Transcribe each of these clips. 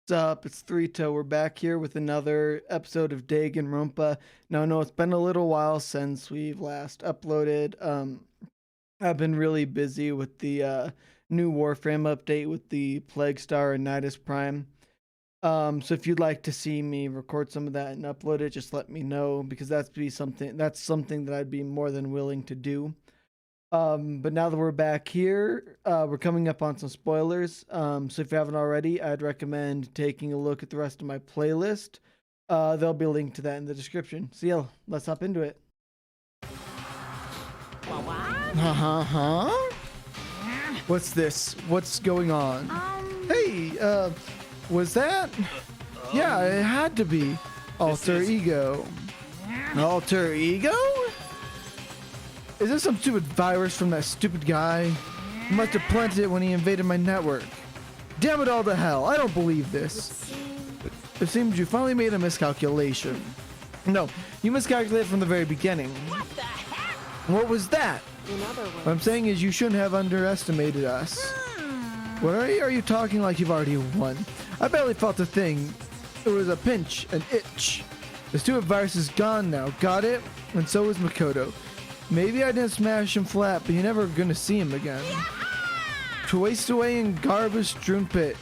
What's up? It's Three Toe. We're back here with another episode of Danganronpa. Now, I know it's been a little while since we've last uploaded. I've been really busy with the new Warframe update with the Plague Star and Nidus Prime. So if you'd like to see me record some of that and upload it, just let me know, because that's something that I'd be more than willing to do. But now that we're back here, we're coming up on some spoilers. So if you haven't already, I'd recommend taking a look at the rest of my playlist. There'll be a link to that in the description. So yeah, let's hop into it. What's this? What's going on? Hey, was that? Yeah, it had to be. Alter ego. Alter ego? Is this some stupid virus from that stupid guy? He must have planted it when he invaded my network. Damn it all to hell, I don't believe this. It seems you finally made a miscalculation. No, you miscalculated from the very beginning. What the heck? What was that? In other words, What I'm saying is you shouldn't have underestimated us. What are you talking like you've already won? I barely felt a thing. It was a pinch, an itch. The stupid virus is gone now, got it? And so is Makoto. Maybe I didn't smash him flat, but you're never gonna see him again. To waste away in garbage-strewn pit.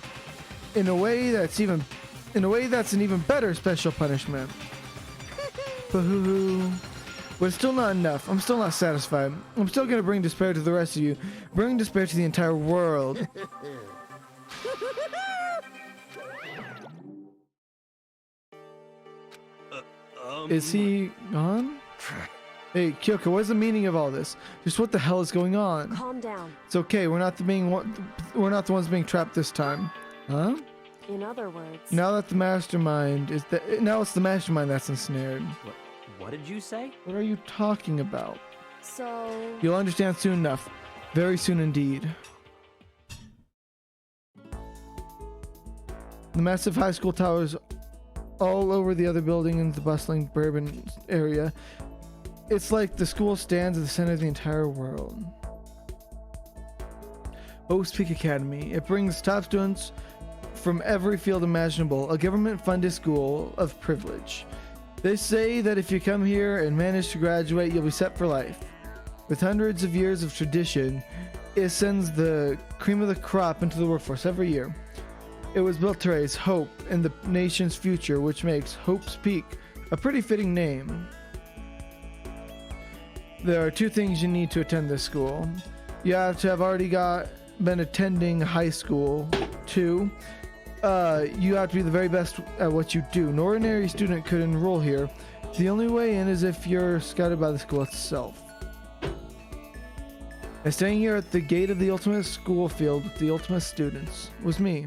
In a way that's an even better special punishment. Boo-hoo-hoo. But it's still not enough. I'm still not satisfied. I'm still gonna bring despair to the rest of you. Bring despair to the entire world. Is he gone? Hey, Kyoko, what's the meaning of all this? Just what the hell is going on? calm down. It's okay. We're not the ones being trapped this time. Huh? In other words, Now it's the mastermind that's ensnared. What did you say? What are you talking about? so You'll understand soon enough. Very soon indeed. The massive high school towers all over the other building in the bustling Bourbon area. It's like the school stands at the center of the entire world. Oaks Peak Academy. It brings top students from every field imaginable, a government-funded school of privilege. They say that if you come here and manage to graduate, you'll be set for life. With hundreds of years of tradition, it sends the cream of the crop into the workforce every year. It was built to raise hope in the nation's future, which makes Hope's Peak a pretty fitting name. There are two things you need to attend this school. You have to have already been attending high school. Two, you have to be the very best at what you do. An ordinary student could enroll here. The only way in is if you're scouted by the school itself. And staying here at the gate of the ultimate school field with the ultimate students was me.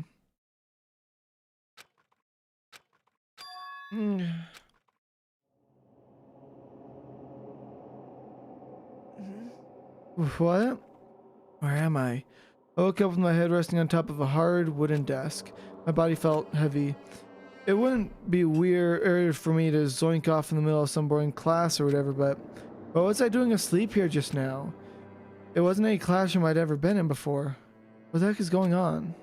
What? Where am I? I woke up with my head resting on top of a hard wooden desk. My body felt heavy. It wouldn't be weird for me to zoink off in the middle of some boring class or whatever, but what was I doing asleep here just now? It wasn't any classroom I'd ever been in before. What the heck is going on?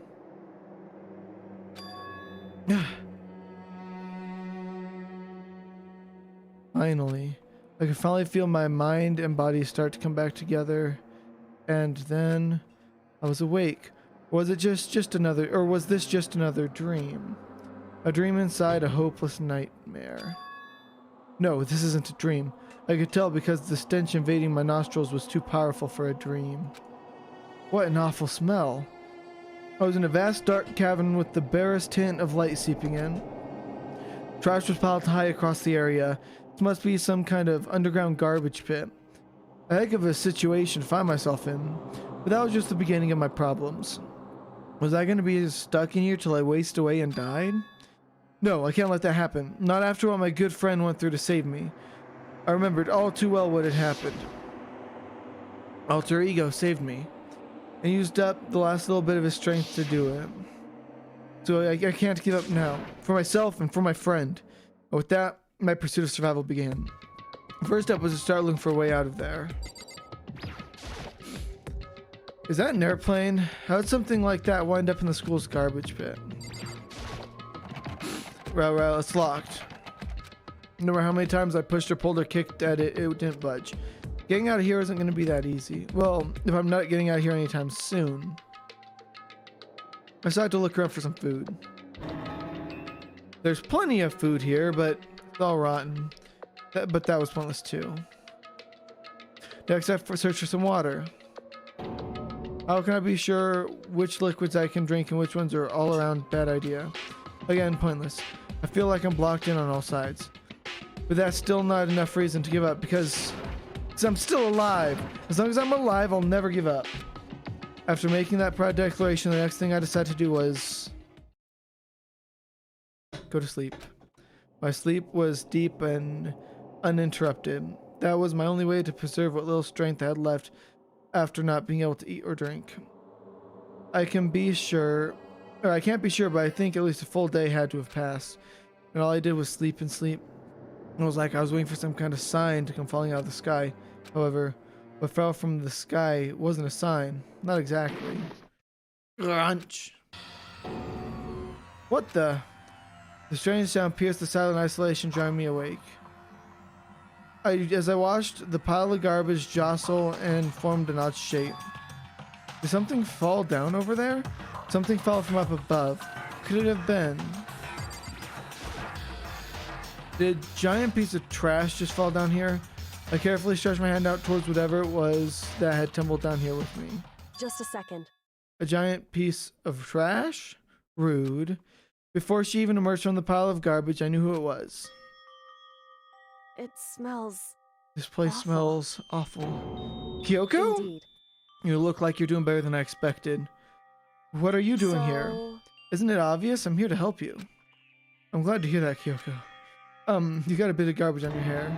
Finally. I could finally feel my mind and body start to come back together, and then I was awake. Was this just another dream? A dream inside a hopeless nightmare. No, this isn't a dream. I could tell because the stench invading my nostrils was too powerful for a dream. What an awful smell. I was in a vast dark cavern with the barest hint of light seeping in. Trash was piled high across the area. This must be some kind of underground garbage pit. A heck of a situation to find myself in. But that was just the beginning of my problems. Was I going to be stuck in here till I waste away and died? No, I can't let that happen. Not after what my good friend went through to save me. I remembered all too well what had happened. Alter ego saved me, and used up the last little bit of his strength to do it. So I can't give up now. For myself and for my friend. And with that, my pursuit of survival began. The first step was to start looking for a way out of there. Is that an airplane? How did something like that wind up in the school's garbage pit? Well, it's locked. No matter how many times I pushed or pulled or kicked at it, it didn't budge. Getting out of here isn't going to be that easy. Well, if I'm not getting out of here anytime soon. I decided to look around for some food. There's plenty of food here, but it's all rotten. But that was pointless too. Next, I have to search for some water. How can I be sure which liquids I can drink and which ones are all around bad idea? Again, pointless. I feel like I'm blocked in on all sides. But that's still not enough reason to give up because I'm still alive. As long as I'm alive, I'll never give up. After making that proud declaration, the next thing I decided to do was go to sleep. My sleep was deep and uninterrupted. That was my only way to preserve what little strength I had left after not being able to eat or drink. I can't be sure, but I think at least a full day had to have passed. And all I did was sleep and sleep. It was like I was waiting for some kind of sign to come falling out of the sky. However, what fell from the sky wasn't a sign. Not exactly. Crunch. What the? The strange sound pierced the silent isolation, driving me awake. As I watched the pile of garbage jostle and formed an odd shape. Did something fall down over there? Something fell from up above. What could it have been? Did a giant piece of trash just fall down here? I carefully stretched my hand out towards whatever it was that had tumbled down here with me. Just a second. A giant piece of trash? Rude. Before she even emerged from the pile of garbage, I knew who it was. It smells. This place awful. smells awful. Kyoko? Indeed. You look like you're doing better than I expected. What are you doing here? Isn't it obvious? I'm here to help you. I'm glad to hear that, Kyoko. You got a bit of garbage on your hair.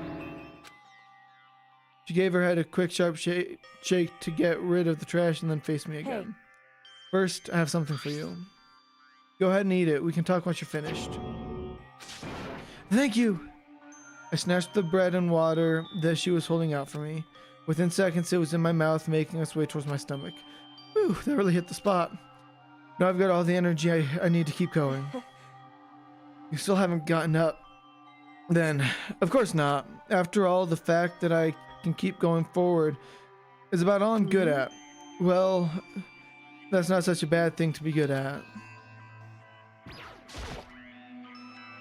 She gave her head a quick, sharp shake to get rid of the trash and then faced me again. Hey. First, I have something for you. Go ahead and eat it. We can talk once you're finished. Thank you! I snatched the bread and water that she was holding out for me. Within seconds, it was in my mouth, making its way towards my stomach. Whew, that really hit the spot. Now I've got all the energy I need to keep going. You still haven't gotten up. Then, of course not. After all, the fact that I can keep going forward is about all I'm good at. Well, that's not such a bad thing to be good at.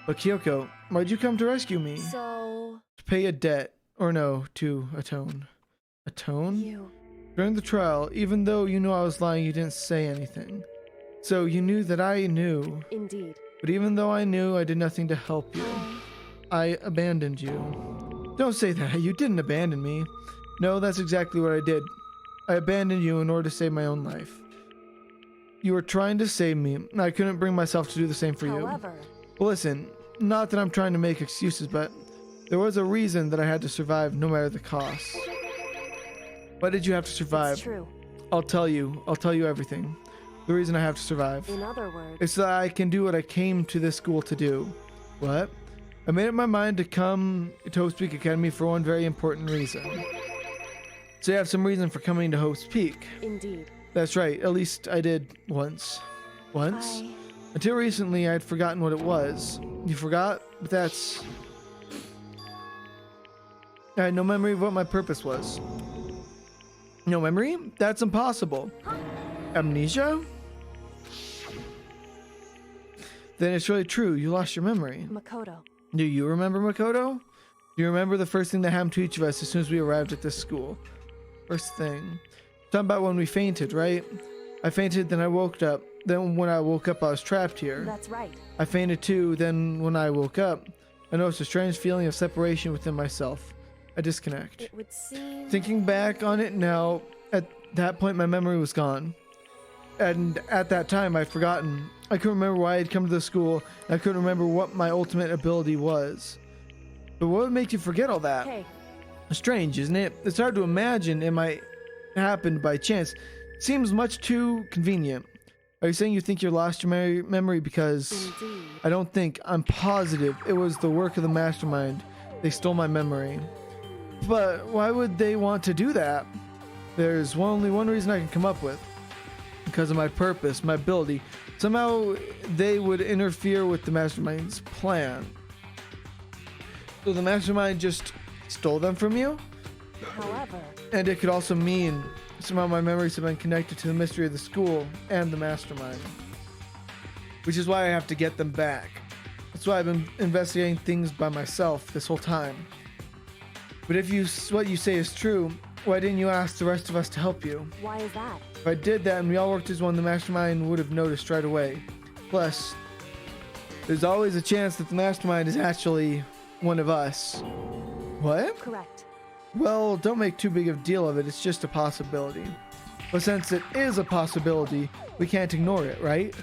But Kyoko, why'd you come to rescue me? So... To pay a debt. Or no, to atone. Atone? You... During the trial, even though you knew I was lying, you didn't say anything. So you knew that I knew. Indeed. But even though I knew, I did nothing to help you. I abandoned you. Don't say that. You didn't abandon me. No, that's exactly what I did. I abandoned you in order to save my own life. You were trying to save me. I couldn't bring myself to do the same for you. However... Well, listen, not that I'm trying to make excuses, but there was a reason that I had to survive no matter the cost. Why did you have to survive? It's true. I'll tell you everything. The reason I have to survive. In other words... It's that I can do what I came to this school to do. What? I made up my mind to come to Hope's Peak Academy for one very important reason. So you have some reason for coming to Hope's Peak. Indeed. That's right, at least I did once. Once? Until recently, I had forgotten what it was. You forgot? But that's... I had no memory of what my purpose was. No memory? That's impossible. Amnesia? Then it's really true. You lost your memory. Makoto. Do you remember Makoto? Do you remember the first thing that happened to each of us as soon as we arrived at this school? First thing. Talking about when we fainted, right? I fainted, then I woke up. Then when I woke up, I was trapped here. That's right. I fainted too. Then when I woke up, I noticed a strange feeling of separation within myself. A disconnect. It would seem... Thinking back on it now, at that point my memory was gone. And at that time I'd forgotten. I couldn't remember why I'd come to the school. And I couldn't remember what my ultimate ability was. But what would make you forget all that? Hey. Strange, isn't it? It's hard to imagine it might happen by chance. Seems much too convenient. Are you saying you think you lost your memory because... Indeed. I don't think. I'm positive it was the work of the mastermind. They stole my memory. But why would they want to do that? There's only one reason I can come up with. because of my purpose, my ability. Somehow they would interfere with the mastermind's plan. So the mastermind just stole them from you? However, And it could also mean somehow my memories have been connected to the mystery of the school and the mastermind. Which is why I have to get them back. That's why I've been investigating things by myself this whole time. But if what you say is true, why didn't you ask the rest of us to help you? why is that? If I did that and we all worked as one, the mastermind would have noticed right away. Plus, there's always a chance that the mastermind is actually one of us. What? Correct. Well, don't make too big of a deal of it. It's just a possibility. But since it is a possibility, we can't ignore it, right?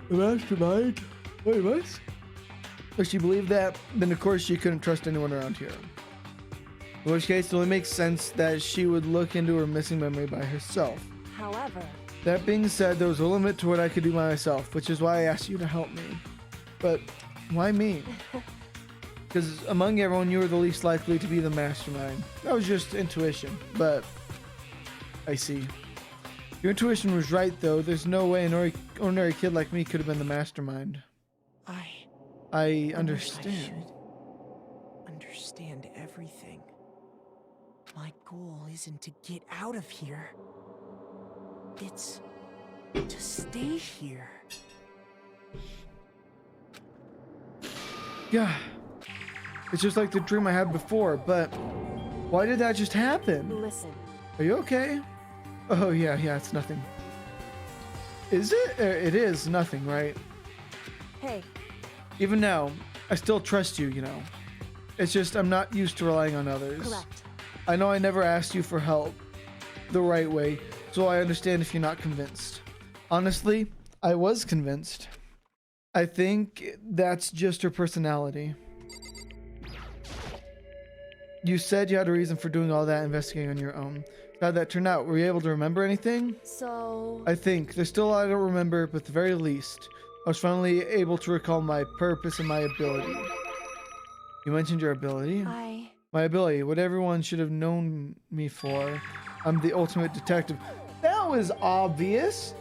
The mastermind? Wait, what? If she believed that, then of course she couldn't trust anyone around here. In which case, it only makes sense that she would look into her missing memory by herself. However, That being said, there was a limit to what I could do by myself, which is why I asked you to help me. But why me? Because among everyone, you were the least likely to be the mastermind. That was just intuition, but I see. Your intuition was right, though. There's no way an ordinary kid like me could have been the mastermind. I understand. I should understand everything. My goal isn't to get out of here. It's to stay here. Yeah. It's just like the dream I had before, but why did that just happen? listen. Are you okay? Oh, yeah, it's nothing. Is it? It is nothing, right? Hey, Even now, I still trust you, you know. It's just I'm not used to relying on others. correct. I know I never asked you for help the right way, so I understand if you're not convinced. Honestly, I was convinced. I think that's just her personality. You said you had a reason for doing all that investigating on your own. How'd that turn out? Were you able to remember anything? So, I think. There's still a lot I don't remember, but at the very least, I was finally able to recall my purpose and my ability. You mentioned your ability? My ability, what everyone should have known me for. I'm the ultimate detective. That was obvious.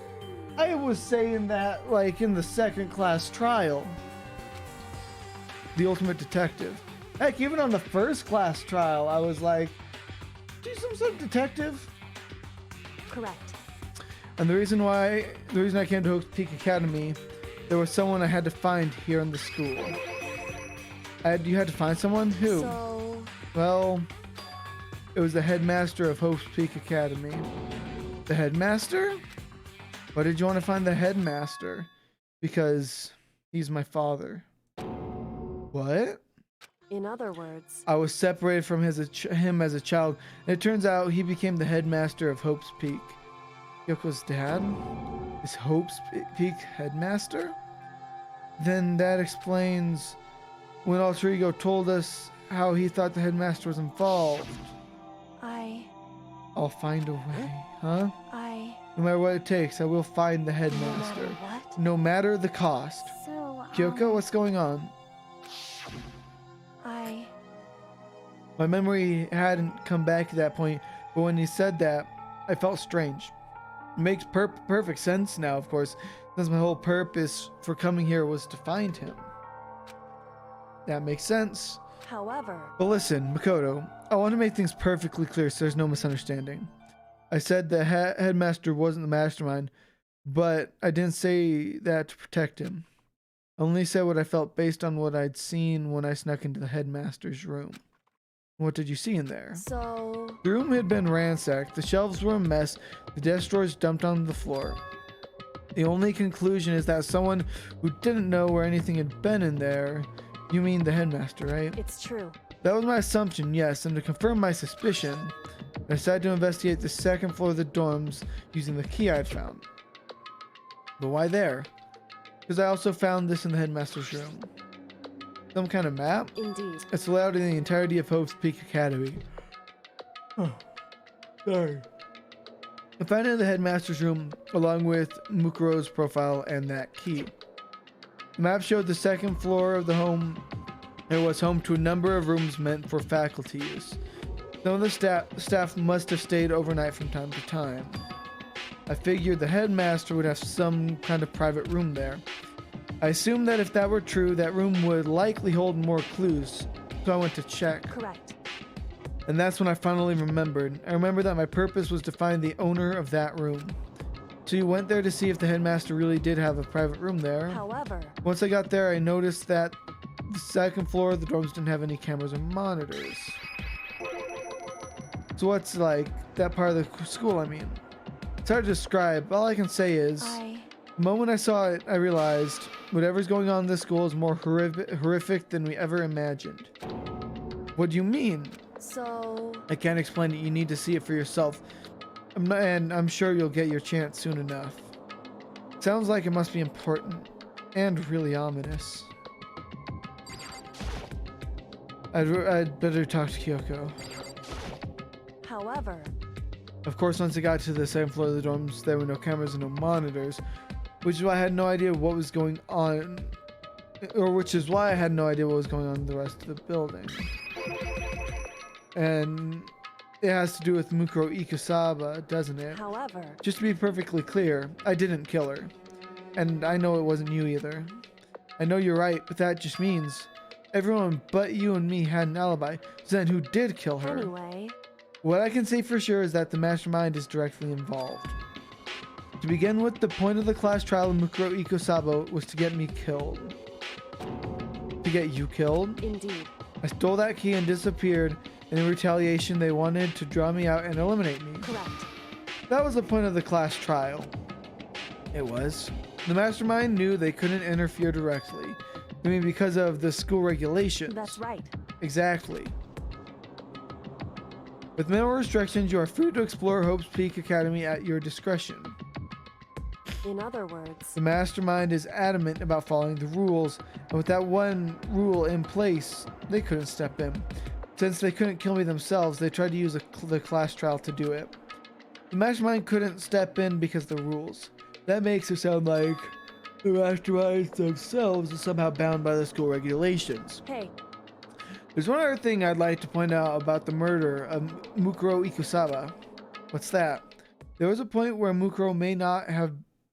I was saying that like in the second class trial. The ultimate detective. Heck, even on the first class trial, I was like, do some sort of detective. correct. And the reason I came to Hope's Peak Academy, there was someone I had to find here in the school. You had to find someone? Who? So, Well, it was the headmaster of Hope's Peak Academy. The headmaster? Why did you want to find the headmaster? Because he's my father. What? in other words, I was separated from him as a child, and it turns out he became the headmaster of Hope's Peak. Yoko's dad is Hope's Peak headmaster? Then that explains when Alter Ego told us how he thought the headmaster was involved. I'll find a way, huh? No matter what it takes, I will find the headmaster. what? No matter the cost. So, Kyoko, what's going on? My memory hadn't come back at that point, but when he said that, I felt strange. It makes perfect sense now, of course, since my whole purpose for coming here was to find him. That makes sense. However, But listen, Makoto, I want to make things perfectly clear so there's no misunderstanding. I said the headmaster wasn't the mastermind, but I didn't say that to protect him. I only said what I felt based on what I'd seen when I snuck into the headmaster's room. What did you see in there? so, The room had been ransacked, the shelves were a mess, the desk drawers dumped onto the floor. The only conclusion is that someone who didn't know where anything had been in there. You mean the headmaster, right? it's true. That was my assumption, yes, and to confirm my suspicion, I decided to investigate the second floor of the dorms using the key I'd found. But why there? Because I also found this in the headmaster's room. Some kind of map? Indeed. It's layout in the entirety of Hope's Peak Academy. Oh, sorry. I found it in the headmaster's room, along with Mukuro's profile and that key. The map showed the second floor of the home. It was home to a number of rooms meant for faculty use. Some of the staff must have stayed overnight from time to time. I figured the headmaster would have some kind of private room there. I assumed that if that were true, that room would likely hold more clues, so I went to check. Correct. And that's when I finally remembered. I remembered that my purpose was to find the owner of that room. So you went there to see if the headmaster really did have a private room there. However, Once I got there, I noticed that the second floor of the dorms didn't have any cameras or monitors. So what's like that part of the school, I mean? It's hard to describe. All I can say is, the moment I saw it, I realized whatever's going on in this school is more horrific than we ever imagined. What do you mean? so I can't explain it. You need to see it for yourself. And I'm sure you'll get your chance soon enough. Sounds like it must be important and really ominous. I'd better talk to Kyoko. however, Of course, once I got to the second floor of the dorms, there were no cameras and no monitors, which is why I had no idea what was going on, which is why I had no idea what was going on in the rest of the building. And it has to do with Mukuro Ikusaba, doesn't it? however, Just to be perfectly clear, I didn't kill her. And I know it wasn't you either. I know you're right, but that just means everyone but you and me had an alibi. So then who did kill her? anyway, What I can say for sure is that the mastermind is directly involved. To begin with, the point of the class trial of Mukuro Ikusaba was to get me killed. To get you killed? indeed, I stole that key and disappeared, and in retaliation they wanted to draw me out and eliminate me. correct. That was the point of the class trial. It was. The mastermind knew they couldn't interfere directly. I mean, because of the school regulations. That's right. Exactly. With minimal restrictions, you are free to explore Hope's Peak Academy at your discretion. In other words, The mastermind is adamant about following the rules, and with that one rule in place, they couldn't step in. Since they couldn't kill me themselves, they tried to use the class trial to do it. The mastermind couldn't step in because of the rules. That makes it sound like the masterminds themselves are somehow bound by the school regulations. hey, There's one other thing I'd like to point out about the murder of Mukuro Ikusaba. What's that? There was a point where Mukuro may not have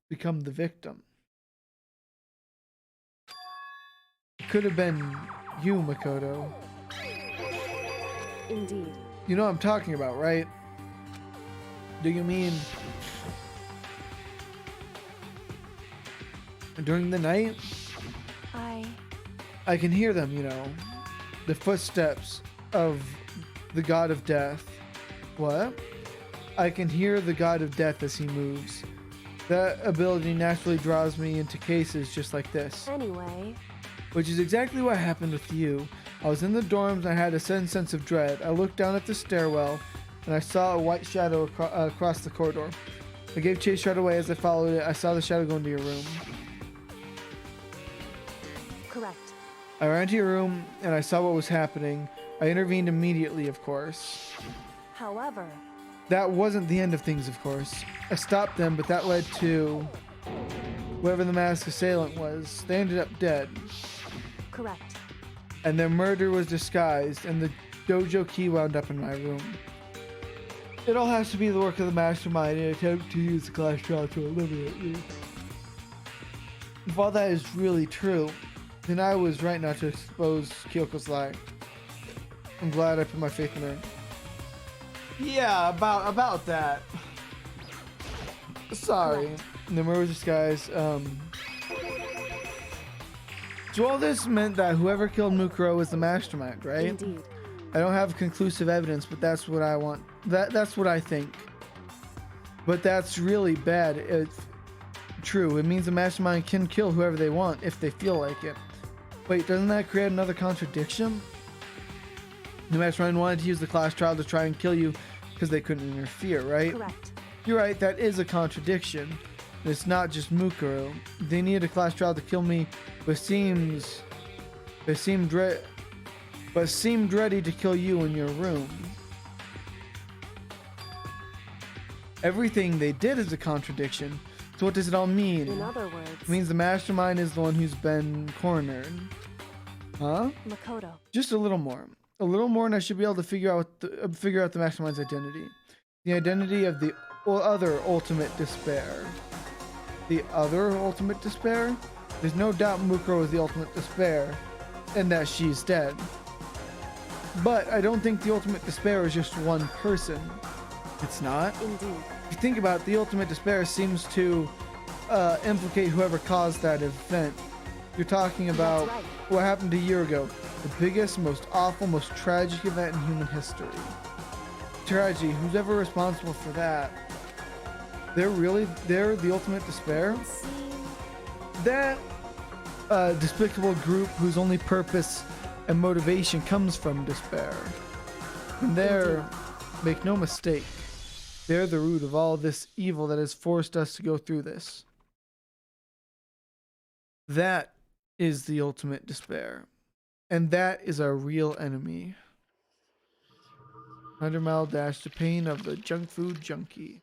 become the victim. It could have been you, Makoto. indeed, You know what I'm talking about, right? Do you mean during the night? I can hear them, you know. The footsteps of the god of death. What? I can hear the god of death as he moves. That ability naturally draws me into cases just like this. anyway, Which is exactly what happened with you. I was in the dorms and I had a sudden sense of dread. I looked down at the stairwell and I saw a white shadow across the corridor. I gave chase right away. As I followed it, I saw the shadow go into your room. correct. I ran to your room and I saw what was happening. I intervened immediately, of course. However, That wasn't the end of things, of course. I stopped them, but that led to whoever the masked assailant was. They ended up dead. correct. And their murder was disguised, and the dojo key wound up in my room. It all has to be the work of the mastermind in an attempt to use the class trial to eliminate me. If all that is really true, then I was right not to expose Kyoko's lie. I'm glad I put my faith in her. Yeah, about that. Sorry. The murder was disguised. So all this meant that whoever killed Mukuro was the mastermind, right? Indeed, I don't have conclusive evidence, but that's what I want. That's what I think. But that's really bad. It's true. It means the mastermind can kill whoever they want if they feel like it. Wait, doesn't that create another contradiction? The mastermind wanted to use the class trial to try and kill you because they couldn't interfere, right? correct. You're right, that is a contradiction. It's not just Mukuro. They needed a class trial to kill me, but seemed ready to kill you in your room. Everything they did is a contradiction. So what does it all mean? In other words, It means the mastermind is the one who's been cornered. Huh? Makoto, Just a little more. A little more and I should be able to figure out the mastermind's identity. The identity of the other ultimate despair. The other ultimate despair? There's no doubt Mukuro is the ultimate despair and that she's dead. But I don't think the ultimate despair is just one person. It's not. Indeed. If you think about it, the ultimate despair seems to implicate whoever caused that event. You're talking about That's right. what happened a year ago. The biggest, most awful, most tragic event in human history. Tragedy. Who's ever responsible for that? They're the ultimate despair? See, That despicable group whose only purpose and motivation comes from despair. And they're, make no mistake, they're the root of all this evil that has forced us to go through this. That is the ultimate despair. And that is our real enemy. 100-mile dash to pain of the junk food junkie.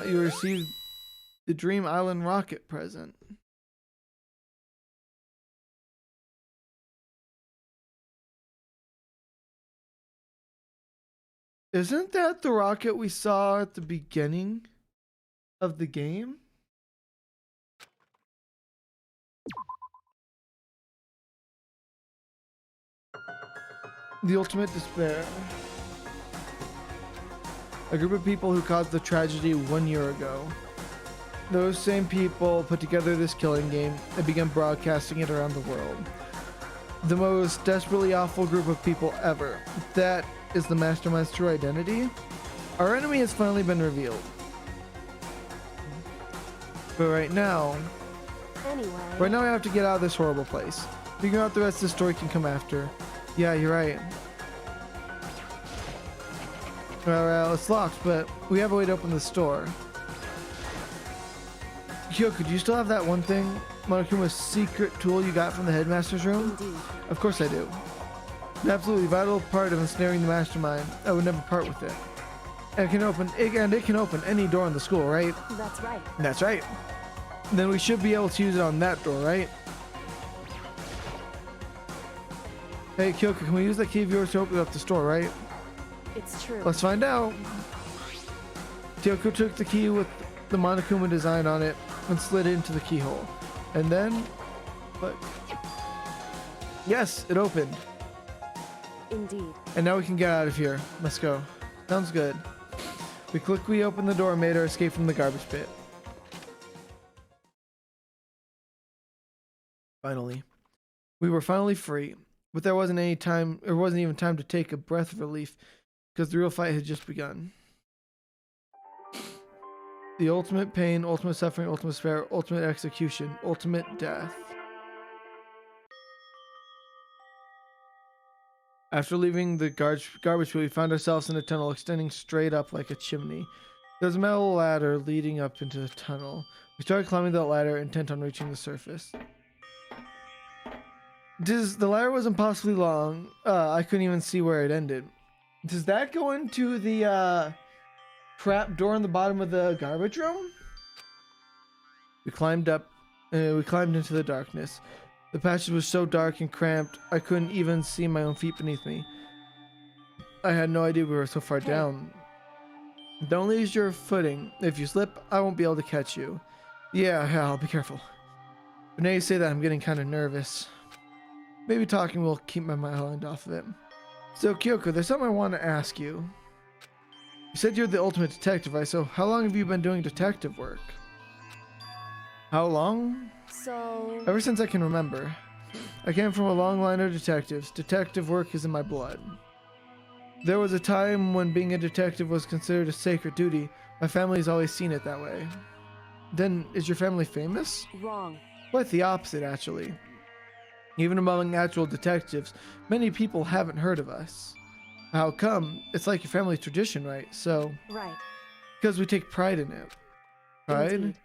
You received the Dream Island rocket present. Isn't that the rocket we saw at the beginning of the game? The ultimate despair. A group of people who caused the tragedy 1 year ago. Those same people put together this killing game and began broadcasting it around the world. The most desperately awful group of people ever. That is the mastermind's true identity. Our enemy has finally been revealed. But right now we have to get out of this horrible place. Figuring out the rest of the story can come after. Yeah, you're right. Well, it's locked, but we have a way to open the store. Kyoko, do you still have that one thing? Monokuma's secret tool you got from the headmaster's room? indeed. Of course I do. An absolutely vital part of ensnaring the mastermind. I would never part with it. And it can open any door in the school, right? That's right. That's right. Then we should be able to use it on that door, right? Hey, Kyoko, can we use that key of yours to open up the store, right? It's true. Let's find out. Kyoko took the key with the Monokuma design on it and slid it into the keyhole. And then, look. Yes, it opened. Indeed. And now we can get out of here. Let's go. Sounds good. We quickly opened the door and made our escape from the garbage pit. Finally. We were finally free. But there wasn't even time to take a breath of relief because the real fight had just begun. The ultimate pain, ultimate suffering, ultimate despair, ultimate execution, ultimate death. After leaving the garbage pit, we found ourselves in a tunnel extending straight up like a chimney. There was a metal ladder leading up into the tunnel. We started climbing that ladder, intent on reaching the surface. The ladder was impossibly long. I couldn't even see where it ended. Does that go into the trap door in the bottom of the garbage room? We climbed up. We climbed into the darkness. The passage was so dark and cramped, I couldn't even see my own feet beneath me. I had no idea we were so far down. Don't lose your footing. If you slip, I won't be able to catch you. Yeah, I'll be careful. But now you say that, I'm getting kind of nervous. Maybe talking will keep my mind off of it. So, Kyoko, there's something I want to ask you. You said you're the ultimate detective, right? So, how long have you been doing detective work? How long? So, Ever since I can remember. I came from a long line of detectives. Detective work is in my blood. There was a time when being a detective was considered a sacred duty. My family's always seen it that way. Then, is your family famous? wrong. Quite the opposite, actually. Even among actual detectives, many people haven't heard of us. How come? It's like your family tradition, right? So, Right. because we take pride in it. Pride? Indeed.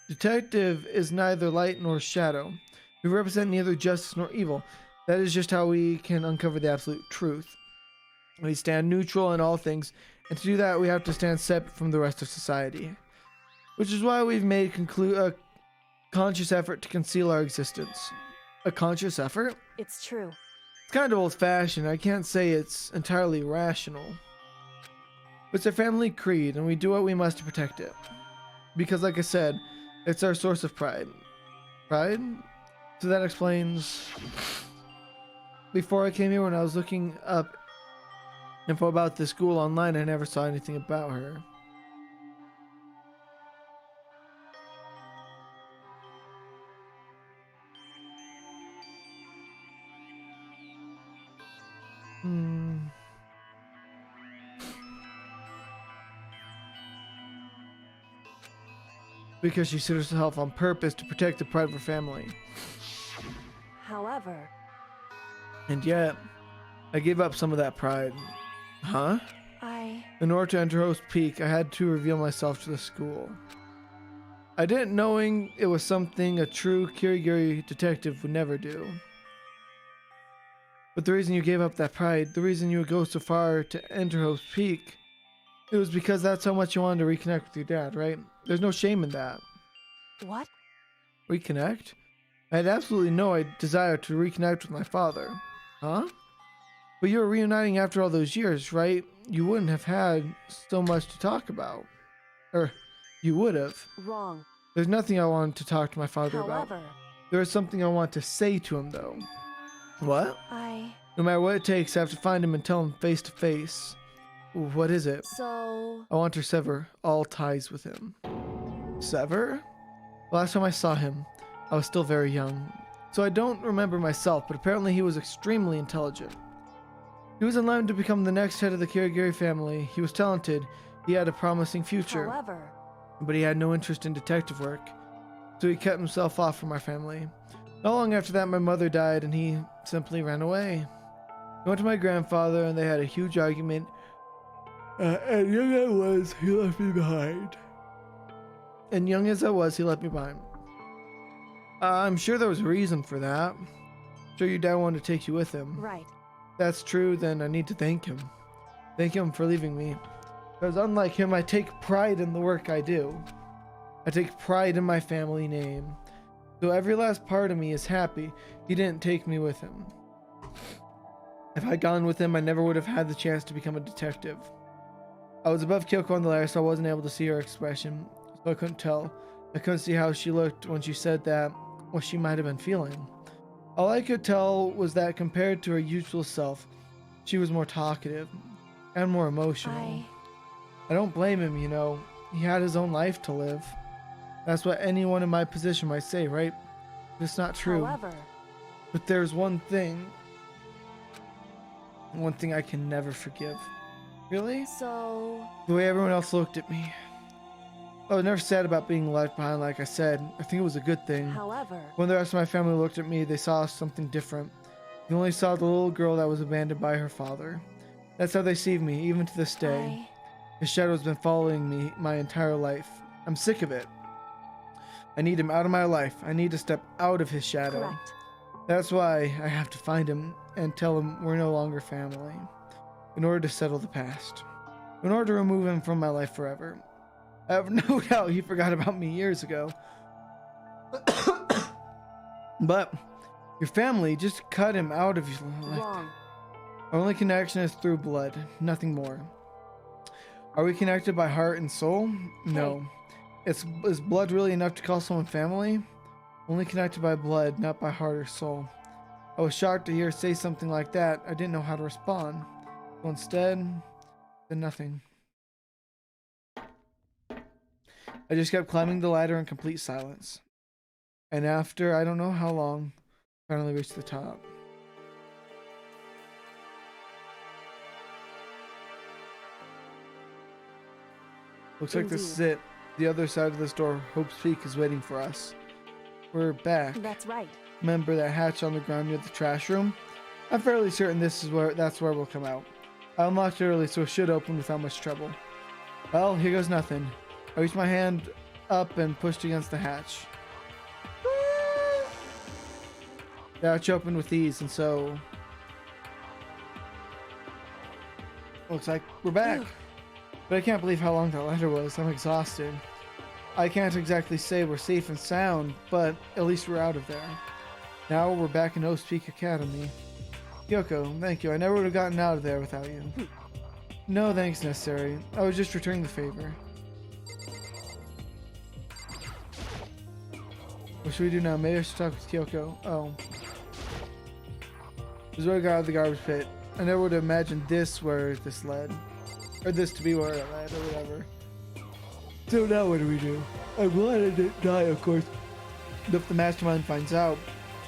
Detective is neither light nor shadow. We represent neither justice nor evil. That is just how we can uncover the absolute truth. We stand neutral in all things, and to do that, we have to stand separate from the rest of society. which is why we've made a conscious effort to conceal our existence. A conscious effort? It's true. It's kind of old-fashioned. I can't say it's entirely rational. It's our family creed, and we do what we must to protect it. Because, like I said, it's our source of pride. Pride? So that explains... Before I came here, when I was looking up info about the school online, I never saw anything about her. Because she set herself on purpose to protect the pride of her family. However, And yet, I gave up some of that pride. Huh? In order to enter Host Peak, I had to reveal myself to the school. I didn't, knowing it was something a true Kirigiri detective would never do. But the reason you gave up that pride, the reason you would go so far to enter Host Peak, it was because that's how much you wanted to reconnect with your dad, right? There's no shame in that. what? Reconnect? I had absolutely no desire to reconnect with my father. Huh? But you were reuniting after all those years, right? You wouldn't have had so much to talk about. Or, you would have. Wrong. There's nothing I wanted to talk to my father about. However, There is something I want to say to him, though. What? No matter what it takes, I have to find him and tell him face to face. What is it? So, I want to sever all ties with him. Sever? Last time I saw him, I was still very young, so I don't remember myself, but apparently he was extremely intelligent. He was in line to become the next head of the Kirigiri family. He was talented, he had a promising future, however, but he had no interest in detective work, so he kept himself off from our family. Not long after that, my mother died, and he simply ran away. He went to my grandfather, and they had a huge argument. And young as I was, he left me behind. I'm sure there was a reason for that. Sure your dad wanted to take you with him. right. That's true, then I need to thank him. Thank him for leaving me. Because unlike him, I take pride in the work I do. I take pride in my family name. So every last part of me is happy he didn't take me with him. If I'd gone with him, I never would have had the chance to become a detective. I was above Kyoko on the ladder, so I wasn't able to see her expression, so I couldn't tell. I couldn't see how she looked when she said that, what she might have been feeling. All I could tell was that compared to her usual self, she was more talkative and more emotional. I don't blame him, you know. He had his own life to live. That's what anyone in my position might say, right? But it's not true. However, But there's one thing I can never forgive. Really? so, The way everyone else looked at me. I was never sad about being left behind, like I said. I think it was a good thing. however, When the rest of my family looked at me, they saw something different. They only saw the little girl that was abandoned by her father. That's how they see me, even to this day. His shadow's been following me my entire life. I'm sick of it. I need him out of my life. I need to step out of his shadow. correct. That's why I have to find him and tell him we're no longer family. In order to settle the past. In order to remove him from my life forever. I have no doubt he forgot about me years ago. But your family just cut him out of your life. Wrong. Our only connection is through blood, nothing more. Are we connected by heart and soul? No. Is blood really enough to call someone family? Only connected by blood, not by heart or soul. I was shocked to hear her say something like that. I didn't know how to respond. So instead, said nothing. I just kept climbing the ladder in complete silence. And after I don't know how long, finally reached the top. Looks like this is it. The other side of this door, Hope's Peak, is waiting for us. We're back. That's right. Remember that hatch on the ground near the trash room? I'm fairly certain that's where we'll come out. I unlocked it early, so it should open without much trouble. Well, here goes nothing. I reached my hand up and pushed against the hatch. The hatch opened with ease, and so... looks like we're back. But I can't believe how long that ladder was. I'm exhausted. I can't exactly say we're safe and sound, but at least we're out of there. Now we're back in Oast Peak Academy. Kyoko, thank you. I never would have gotten out of there without you. No thanks necessary. I was just returning the favor. What should we do now? Maybe I should talk with Kyoko. Oh. This is where I got out of the garbage pit. I never would have imagined this where this led. Or this to be where it led, or whatever. So now what do we do? I'm glad I didn't die, of course. But if the mastermind finds out,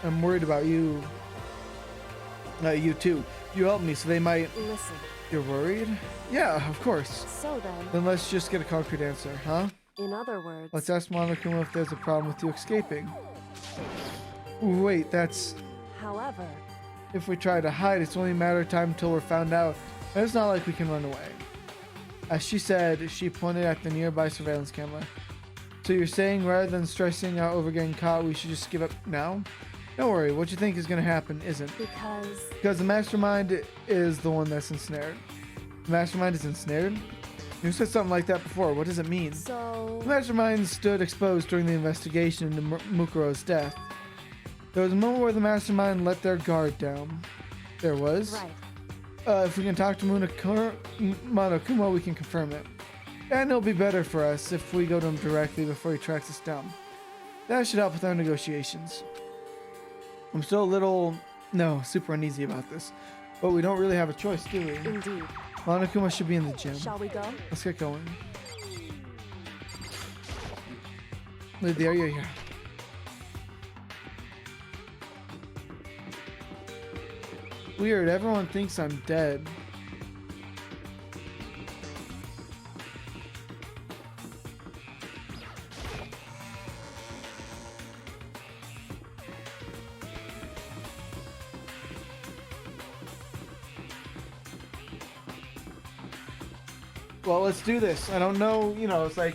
I'm worried about you. You too. You helped me, so they might... Listen. You're worried? Yeah, of course. So then, Then let's just get a concrete answer, huh? in other words, Let's ask Monokuma if there's a problem with you escaping. Wait, that's... however, If we try to hide, it's only a matter of time until we're found out. And it's not like we can run away. As she said, she pointed at the nearby surveillance camera. So you're saying rather than stressing out over getting caught, we should just give up now? Don't worry, what you think is going to happen isn't. Because the mastermind is the one that's ensnared. The mastermind is ensnared? You said something like that before. What does it mean? so The mastermind stood exposed during the investigation into Mukuro's death. There was a moment where the mastermind let their guard down. There was? right. If we can talk to Monokuma, we can confirm it. And it'll be better for us if we go to him directly before he tracks us down. That should help with our negotiations. I'm still a little, super uneasy about this. But we don't really have a choice, do we? Indeed. Monokuma should be in the gym. Shall we go? Let's get going. Leave the area here. Weird, everyone thinks I'm dead. Well, let's do this. I don't know, it's like,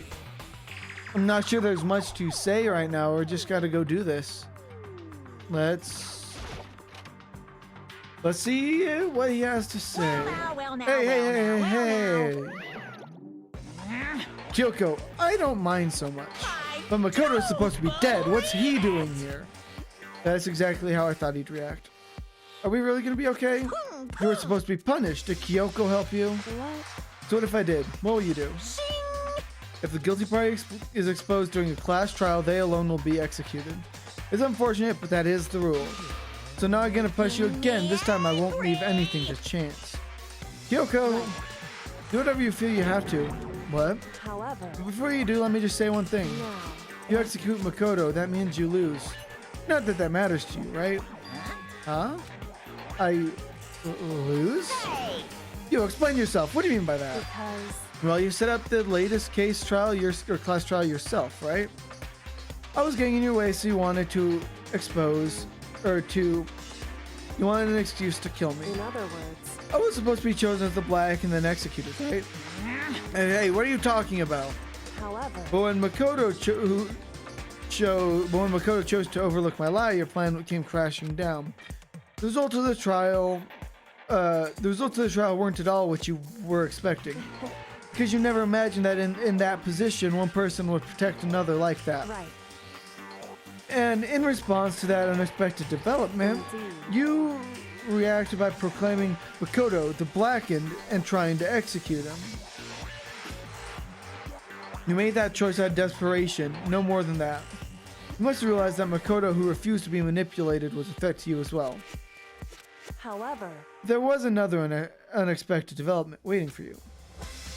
I'm not sure there's much to say right now. We're just gotta go do this. Let's see what he has to say. Hey. Kyoko, I don't mind so much. But Makoto's supposed to be dead. What's he doing here? That's exactly how I thought he'd react. Are we really gonna be okay? You were supposed to be punished. Did Kyoko help you? What? So what if I did? What will you do? If the guilty party is exposed during a class trial, they alone will be executed. It's unfortunate, but that is the rule. So now I'm gonna push you again. This time I won't leave anything to chance. Kyoko, do whatever you feel you have to. What? However, But before you do, let me just say one thing. now, You execute Makoto, that means you lose. Not that that matters to you, right? Huh? I lose? Yo, explain yourself. What do you mean by that? because Well, you set up the latest case trial, or class trial yourself, right? I was getting in your way, so you wanted to you wanted an excuse to kill me. in other words, I was supposed to be chosen as the black and then executed, right? Hey, what are you talking about? however, But when Makoto chose to overlook my lie, your plan came crashing down. The results of the trial weren't at all what you were expecting. Because you never imagined that in that position, one person would protect another like that. right, And in response to that unexpected development, indeed. you reacted by proclaiming Makoto the Blackened and trying to execute him. You made that choice out of desperation, no more than that. You must have realized that Makoto, who refused to be manipulated, was a threat to you as well. However, There was another unexpected development waiting for you.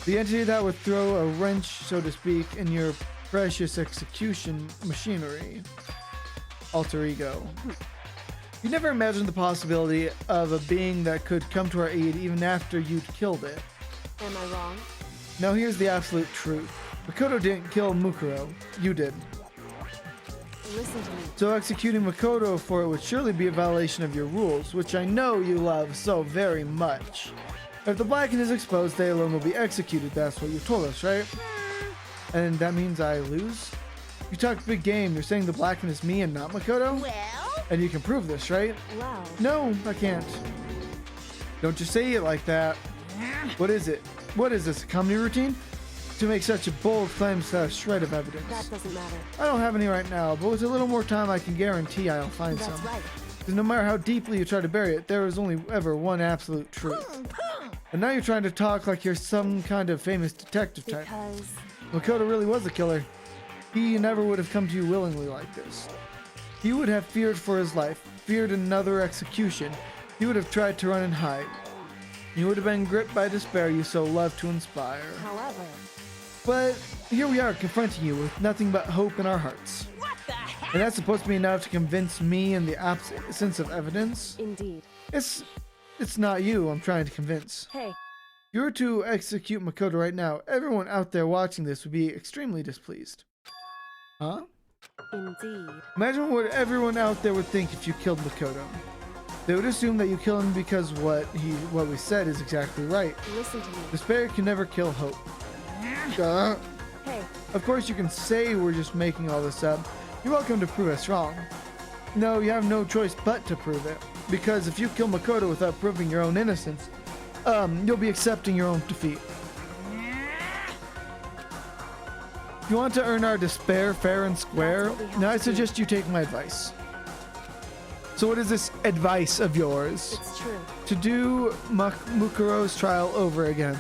The entity that would throw a wrench, so to speak, in your precious execution machinery. Alter ego. You never imagined the possibility of a being that could come to our aid even after you'd killed it. am I wrong? Now here's the absolute truth. Makoto didn't kill Mukuro. You did. Listen to me. So executing Makoto for it would surely be a violation of your rules, which I know you love so very much. If the Blackened is exposed, they alone will be executed. That's what you told us, right? And that means I lose? You talk big game. You're saying the Blackened is me and not Makoto? And you can prove this, right? Well, No, I can't. Don't just say it like that. What is it? What is this, a comedy routine? to make such a bold claim without a shred of evidence. That doesn't matter. I don't have any right now, but with a little more time, I can guarantee I'll find That's some. right. Because no matter how deeply you try to bury it, there is only ever one absolute truth. And now you're trying to talk like you're some kind of famous detective type. Because Makoto really was the killer. He never would have come to you willingly like this. He would have feared for his life, feared another execution. He would have tried to run and hide. He would have been gripped by despair you so love to inspire. however, But here we are confronting you with nothing but hope in our hearts. What the heck? And that's supposed to be enough to convince me in the absence of evidence? indeed. It's not you I'm trying to convince. Hey, If you were to execute Makoto right now, everyone out there watching this would be extremely displeased. Huh? indeed. Imagine what everyone out there would think if you killed Makoto. They would assume that you killed him because what we said is exactly right. Listen to me. Despair can never kill hope. Hey, Of course you can say we're just making all this up. You're welcome to prove us wrong. No, you have no choice but to prove it. Because if you kill Makoto without proving your own innocence, you'll be accepting your own defeat. If you want to earn our despair fair and square, That's what we have now I to do. suggest you take my advice. So what is this advice of yours? it's true. To do Mukuro's trial over again.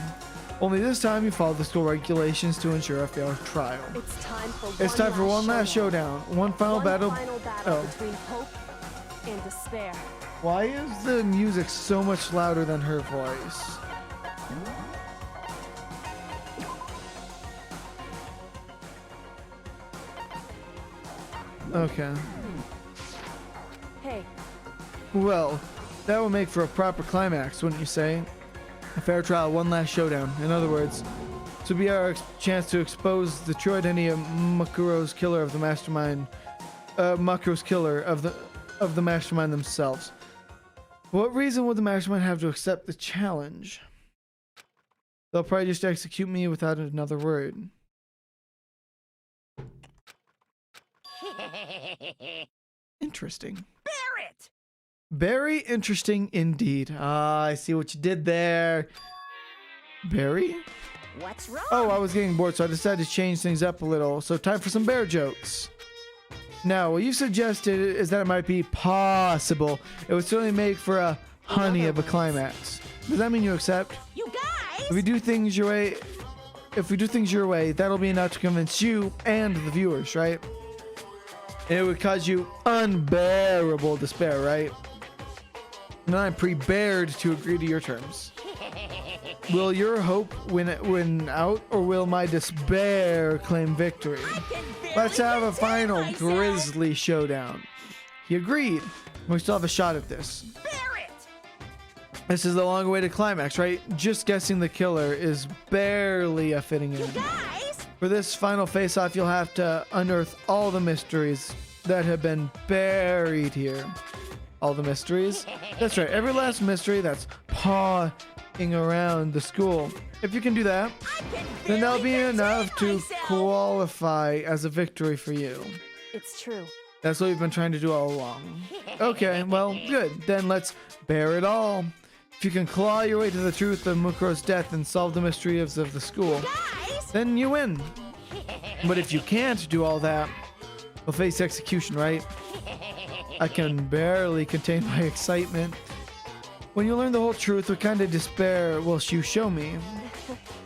Only this time you follow the school regulations to ensure a fair trial. It's time for It's time for one last showdown. One final battle. Final battle Oh. between hope and despair. Why is the music so much louder than her voice? Okay. Hey, Well, that will make for a proper climax, wouldn't you say? A fair trial, one last showdown. In other words, to be our chance to expose the true identity of Makuro's killer of the mastermind, Makuro's killer of the mastermind themselves. What reason would the mastermind have to accept the challenge? They'll probably just execute me without another word. Interesting. Barrett! Very interesting indeed. Ah, I see what you did there. Barry? What's wrong? Oh, I was getting bored, so I decided to change things up a little. So time for some bear jokes. Now, what you suggested is that it might be possible. It would certainly make for a honey of a climax. Does that mean you accept? You guys! If we do things your way, that'll be enough to convince you and the viewers, right? And it would cause you unbearable despair, right? And I'm prepared to agree to your terms. Will your hope win out, or will my despair claim victory? Let's have a final grisly showdown. He agreed. We still have a shot at this. Barrett! This is the long-awaited climax, right? Just guessing the killer is barely a fitting in. Guys! For this final face-off, you'll have to unearth all the mysteries that have been buried here. All the mysteries? That's right, every last mystery that's pawing around the school. If you can do that, then that'll be enough to qualify as a victory for you. it's true. That's what we've been trying to do all along. Okay, well, good. Then let's bear it all. If you can claw your way to the truth of Mukuro's death and solve the mysteries of the school, then you win. But if you can't do all that, we'll face execution, right? I can barely contain my excitement. When you learn the whole truth, what kind of despair will you show me?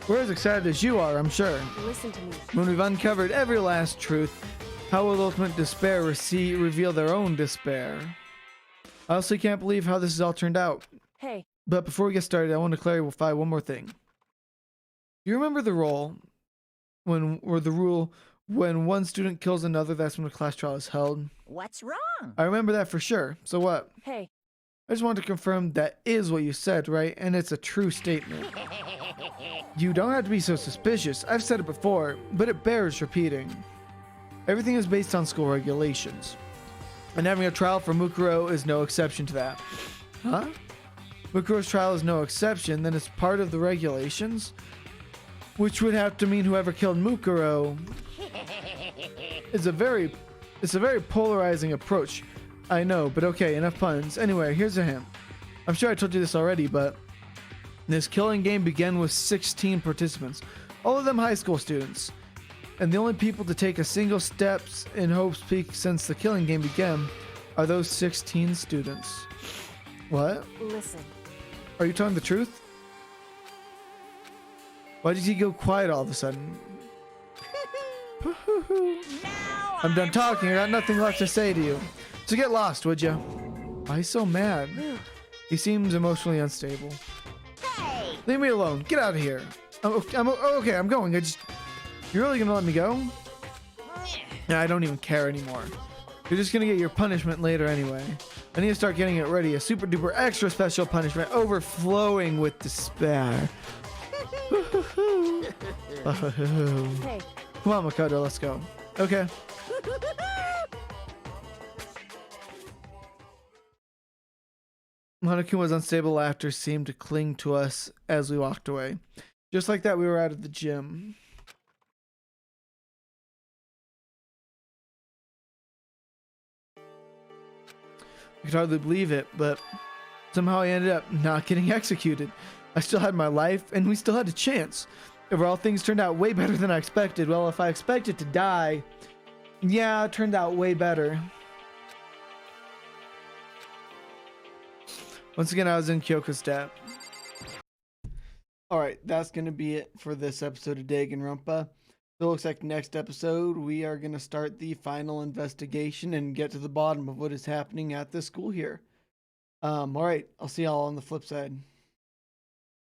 We're as excited as you are, I'm sure. Listen to me. When we've uncovered every last truth, how will ultimate despair reveal their own despair? I also can't believe how this has all turned out. Hey, But before we get started, I want to clarify one more thing. Do you remember the rule when one student kills another, that's when a class trial is held? What's wrong? I remember that for sure. So what? hey, I just wanted to confirm that is what you said, right? And it's a true statement. You don't have to be so suspicious. I've said it before, but it bears repeating. Everything is based on school regulations. And having a trial for Mukuro is no exception to that. Huh? Mukuro's trial is no exception, then it's part of the regulations? Which would have to mean whoever killed Mukuro is a very polarizing approach. I know, but okay, enough puns. Anyway, here's a hint. I'm sure I told you this already, but this killing game began with 16 participants. All of them high school students. And the only people to take a single steps in Hope's Peak since the killing game began are those 16 students. What? Listen. Are you telling the truth? Why did he go quiet all of a sudden? I'm done talking. I got nothing left to say to you. So get lost, would you? Why he's so mad? He seems emotionally unstable. Hey! Leave me alone. Get out of here. Okay, I'm going. You're really gonna let me go? Yeah, I don't even care anymore. You're just gonna get your punishment later anyway. I need to start getting it ready. A super duper extra special punishment overflowing with despair. Hey. Come on, Makoto, let's go. Okay. Hanakun unstable laughter seemed to cling to us as we walked away. Just like that, we were out of the gym. I could hardly believe it, but somehow I ended up not getting executed. I still had my life, and we still had a chance. Overall, things turned out way better than I expected. Well, if I expected to die, yeah, it turned out way better. Once again, I was in Kyoko's debt. Alright, that's going to be it for this episode of Danganronpa. So it looks like next episode, we are going to start the final investigation and get to the bottom of what is happening at the school here. Alright, I'll see y'all on the flip side.